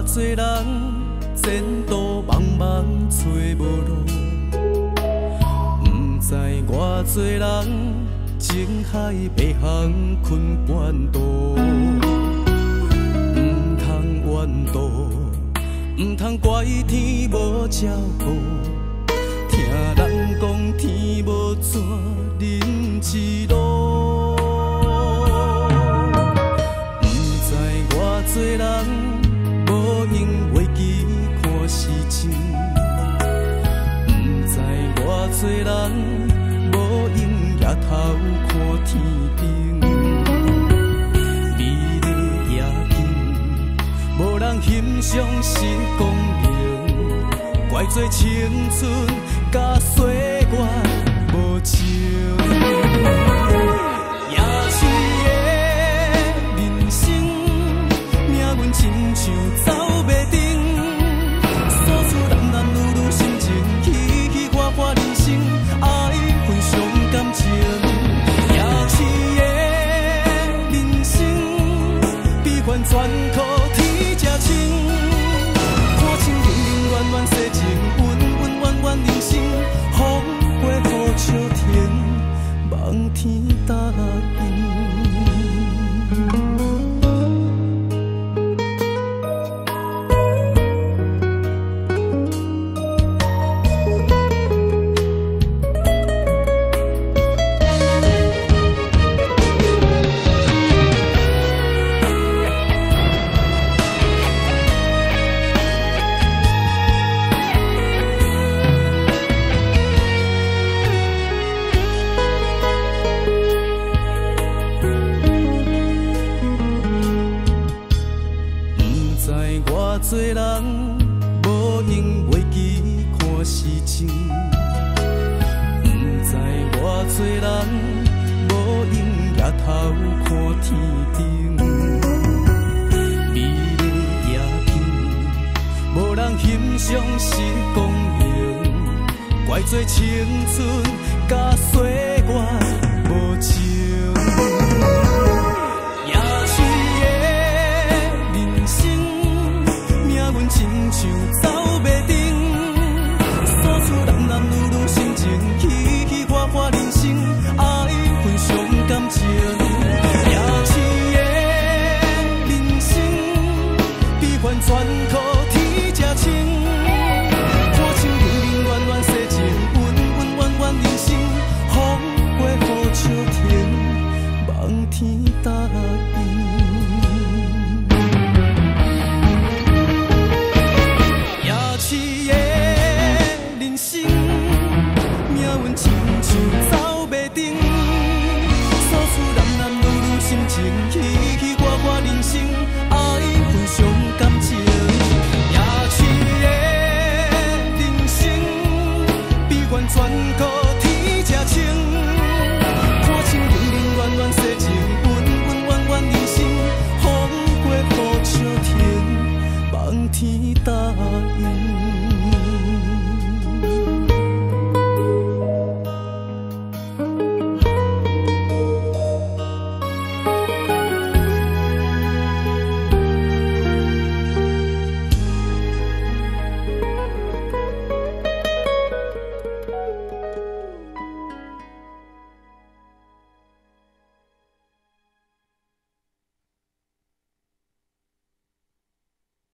多人前途茫茫找无路，不知偌多人情海白航困关渡，唔通怨妒，唔通怪天无照顾，听人讲天无绝人之路，不知偌多人无用袂记看时辰，不知偌多人无用夜头看天顶，美丽夜景，无人欣赏是公平，怪罪青春甲岁月无情。也是的人生，命运亲像走袂定，所处男女心情，起起伏伏人生，爱分享感情。也是的人生，悲欢全靠天才清，看清冷冷暖暖世情，温温暖暖人生，风花雨笑天，望天答应。偌多人无用袂记看时辰，不知偌多人无用夜头看天顶，美丽夜景，无人欣赏是公平，怪罪青春甲岁月无情。亲像走袂定，所处男女心情，起起伏伏人生，爱分享感情。也是的人生，悲欢全靠天才清，看清冷冷暖暖世情，温温暖暖人生，风花雨笑天，望天答应。亲像走袂定，所处男女心情。